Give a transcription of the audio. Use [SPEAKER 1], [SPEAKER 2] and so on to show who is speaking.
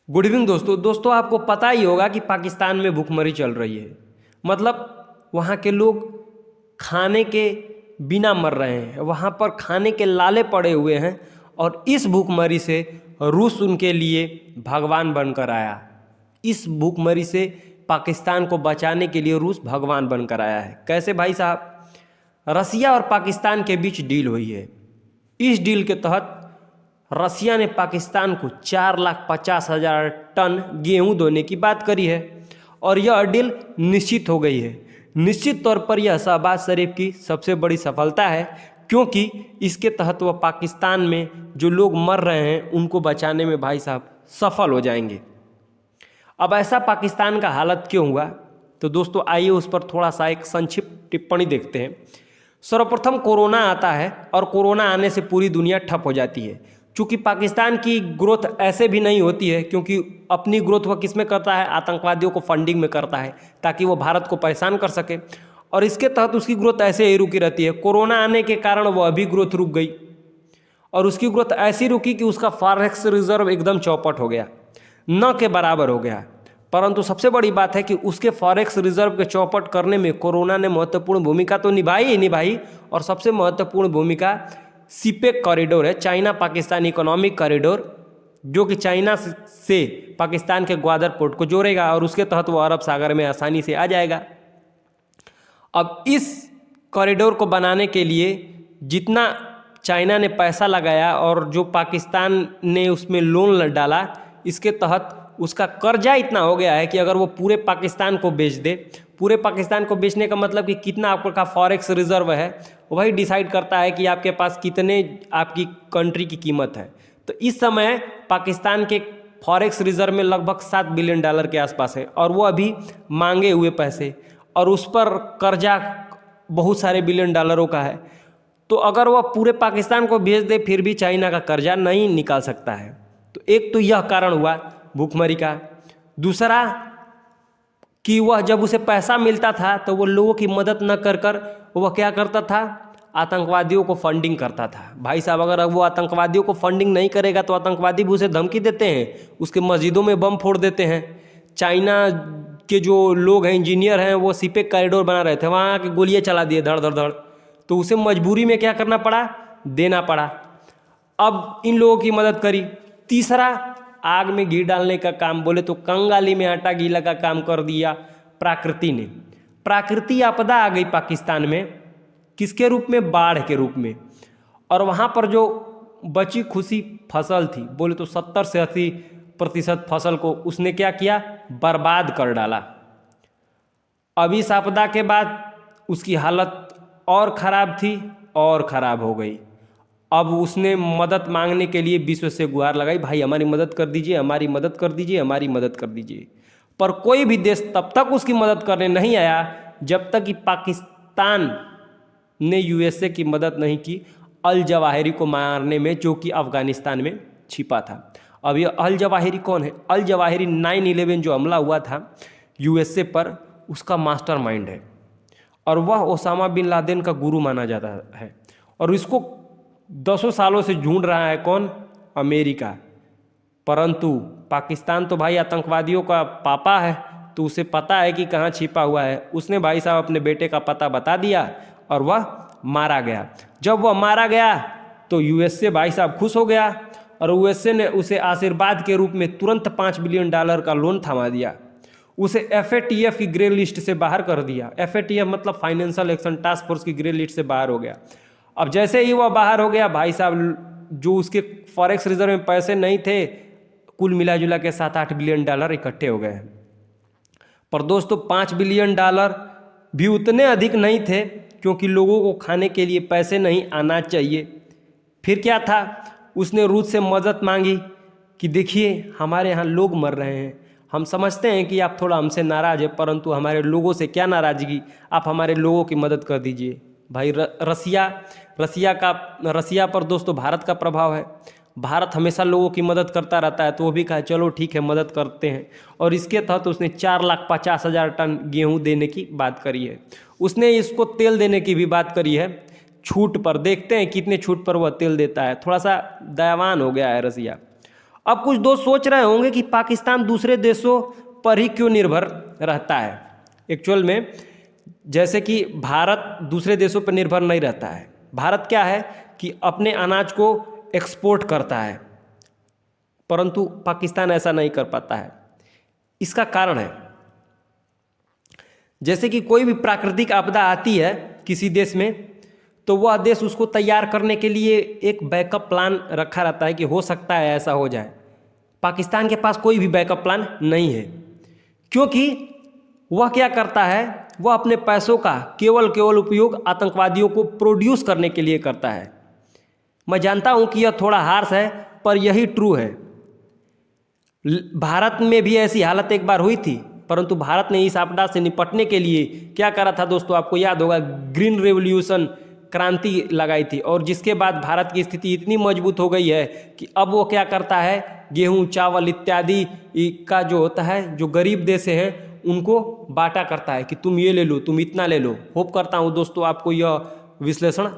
[SPEAKER 1] Good evening दोस्तों आपको पता ही होगा कि पाकिस्तान में भूखमरी चल रही है। मतलब वहाँ के लोग खाने के बिना मर रहे हैं, वहाँ पर खाने के लाले पड़े हुए हैं और इस भूखमरी से रूस उनके लिए भगवान बनकर आया। इस भूखमरी से पाकिस्तान को बचाने के लिए रूस भगवान बनकर आया है। कैसे भाई साहब? रसिया और पाकिस्तान के बीच डील हुई है। इस डील के तहत रसिया ने पाकिस्तान को 4,50,000 टन गेहूं देने की बात करी है और यह डील निश्चित हो गई है। निश्चित तौर पर यह शहबाज शरीफ की सबसे बड़ी सफलता है, क्योंकि इसके तहत वह पाकिस्तान में जो लोग मर रहे हैं उनको बचाने में भाई साहब सफल हो जाएंगे। अब ऐसा पाकिस्तान का हालत क्यों हुआ? तो दोस्तों आइए उस पर थोड़ा सा एक संक्षिप्त टिप्पणी देखते हैं। सर्वप्रथम कोरोना आता है और कोरोना आने से पूरी दुनिया ठप हो जाती है। चूँकि पाकिस्तान की ग्रोथ ऐसे भी नहीं होती है, क्योंकि अपनी ग्रोथ वह किस में करता है? आतंकवादियों को फंडिंग में करता है ताकि वो भारत को परेशान कर सके, और इसके तहत उसकी ग्रोथ ऐसे ही रुकी रहती है। कोरोना आने के कारण वह भी ग्रोथ रुक गई और उसकी ग्रोथ ऐसी रुकी कि उसका फॉरेक्स रिजर्व एकदम चौपट हो गया, न के बराबर हो गया। परंतु सबसे बड़ी बात है कि उसके फॉरेक्स रिजर्व के चौपट करने में कोरोना ने महत्वपूर्ण भूमिका तो निभाई ही निभाई, और सबसे महत्वपूर्ण भूमिका सीपेक कॉरिडोर है, चाइना पाकिस्तान इकोनॉमिक कॉरिडोर, जो कि चाइना से पाकिस्तान के ग्वादर पोर्ट को जोड़ेगा और उसके तहत वो अरब सागर में आसानी से आ जाएगा। अब इस कॉरिडोर को बनाने के लिए जितना चाइना ने पैसा लगाया और जो पाकिस्तान ने उसमें लोन डाला, इसके तहत उसका कर्जा इतना हो गया है कि अगर वो पूरे पाकिस्तान को बेच दे, पूरे पाकिस्तान को बेचने का मतलब कि कितना आपका फॉरेक्स रिजर्व है वही डिसाइड करता है कि आपके पास कितने आपकी कंट्री की कीमत है। तो इस समय पाकिस्तान के फॉरेक्स रिजर्व में लगभग $7 बिलियन के आसपास है, और वो अभी मांगे हुए पैसे, और उस पर कर्जा बहुत सारे बिलियन डॉलरों का है। तो अगर वह पूरे पाकिस्तान को भेज दे फिर भी चाइना का कर्जा नहीं निकाल सकता है। तो एक तो यह कारण हुआ भूखमरी का। दूसरा कि वह जब उसे पैसा मिलता था तो वो लोगों की मदद न कर कर वह क्या करता था? आतंकवादियों को फंडिंग करता था। भाई साहब, अगर वो आतंकवादियों को फंडिंग नहीं करेगा तो आतंकवादी भी उसे धमकी देते हैं, उसके मस्जिदों में बम फोड़ देते हैं। चाइना के जो लोग हैं, इंजीनियर हैं, वो सीपेक कॉरिडोर बना रहे थे, वहाँ आके गोलियाँ चला दिए धड़ धड़ धड़, तो उसे मजबूरी में क्या करना पड़ा? देना पड़ा। अब इन लोगों की मदद करी। तीसरा, आग में घी डालने का काम, बोले तो कंगाली में आटा गीला का काम कर दिया प्रकृति ने। प्राकृतिक आपदा आ गई पाकिस्तान में, किसके रूप में? बाढ़ के रूप में। और वहाँ पर जो बची खुशी फसल थी, बोले तो 70 से 80% फसल को उसने क्या किया? बर्बाद कर डाला। अब इस आपदा के बाद उसकी हालत और ख़राब थी और ख़राब हो गई। अब उसने मदद मांगने के लिए विश्व से गुहार लगाई, भाई हमारी मदद कर दीजिए, हमारी मदद कर दीजिए, हमारी मदद कर दीजिए। पर कोई भी देश तब तक उसकी मदद करने नहीं आया जब तक कि पाकिस्तान ने यूएसए की मदद नहीं की अल जवाहिरी को मारने में, जो कि अफ़गानिस्तान में छिपा था। अब ये अल जवाहिरी कौन है? अल जवाहिरी 9/11 जो हमला हुआ था यूएसए पर, उसका मास्टरमाइंड है, और वह ओसामा बिन लादेन का गुरु माना जाता है। और इसको 10 सालों से ढूंढ रहा है कौन? अमेरिका। परंतु पाकिस्तान तो भाई आतंकवादियों का पापा है, तो उसे पता है कि कहाँ छिपा हुआ है। उसने भाई साहब अपने बेटे का पता बता दिया और वह मारा गया। जब वह मारा गया तो यूएसए भाई साहब खुश हो गया, और यूएसए ने उसे आशीर्वाद के रूप में तुरंत $5 बिलियन का लोन थमा दिया। उसे FATF की ग्रे लिस्ट से बाहर कर दिया। FATF मतलब फाइनेंशियल एक्शन टास्क फोर्स की ग्रे लिस्ट से बाहर हो गया। अब जैसे ही वह बाहर हो गया, भाई साहब जो उसके फॉरेक्स रिजर्व में पैसे नहीं थे, कुल मिला जुला के $7-8 बिलियन इकट्ठे हो गए। पर दोस्तों $5 बिलियन भी उतने अधिक नहीं थे, क्योंकि लोगों को खाने के लिए पैसे नहीं आना चाहिए। फिर क्या था? उसने रूस से मदद मांगी कि देखिए हमारे यहाँ लोग मर रहे हैं, हम समझते हैं कि आप थोड़ा हमसे नाराज़ है, परंतु हमारे लोगों से क्या नाराज़गी, आप हमारे लोगों की मदद कर दीजिए। भाई रसिया पर दोस्तों भारत का प्रभाव है। भारत हमेशा लोगों की मदद करता रहता है, तो वो भी कहा चलो ठीक है मदद करते हैं, और इसके तहत उसने 4,50,000 टन गेहूं देने की बात करी है। उसने इसको तेल देने की भी बात करी है, छूट पर। देखते हैं कितने छूट पर वह तेल देता है। थोड़ा सा दयावान हो गया है रसिया। अब कुछ दोस्त सोच रहे होंगे कि पाकिस्तान दूसरे देशों पर ही क्यों निर्भर रहता है। एक्चुअल में जैसे कि भारत दूसरे देशों पर निर्भर नहीं रहता है। भारत क्या है कि अपने अनाज को एक्सपोर्ट करता है, परंतु पाकिस्तान ऐसा नहीं कर पाता है। इसका कारण है, जैसे कि कोई भी प्राकृतिक आपदा आती है किसी देश में, तो वह देश उसको तैयार करने के लिए एक बैकअप प्लान रखा रहता है कि हो सकता है ऐसा हो जाए। पाकिस्तान के पास कोई भी बैकअप प्लान नहीं है, क्योंकि वह क्या करता है, वह अपने पैसों का केवल उपयोग आतंकवादियों को प्रोड्यूस करने के लिए करता है। मैं जानता हूं कि यह थोड़ा हार्श है, पर यही ट्रू है। भारत में भी ऐसी हालत एक बार हुई थी, परंतु भारत ने इस आपदा से निपटने के लिए क्या करा था दोस्तों, आपको याद होगा, ग्रीन रेवोल्यूशन, क्रांति लगाई थी, और जिसके बाद भारत की स्थिति इतनी मजबूत हो गई है कि अब वो क्या करता है, गेहूं, चावल इत्यादि का जो होता है, जो गरीब देश हैं उनको बांटा करता है कि तुम ये ले लो, तुम इतना ले लो। होप करता हूँ दोस्तों आपको यह विश्लेषण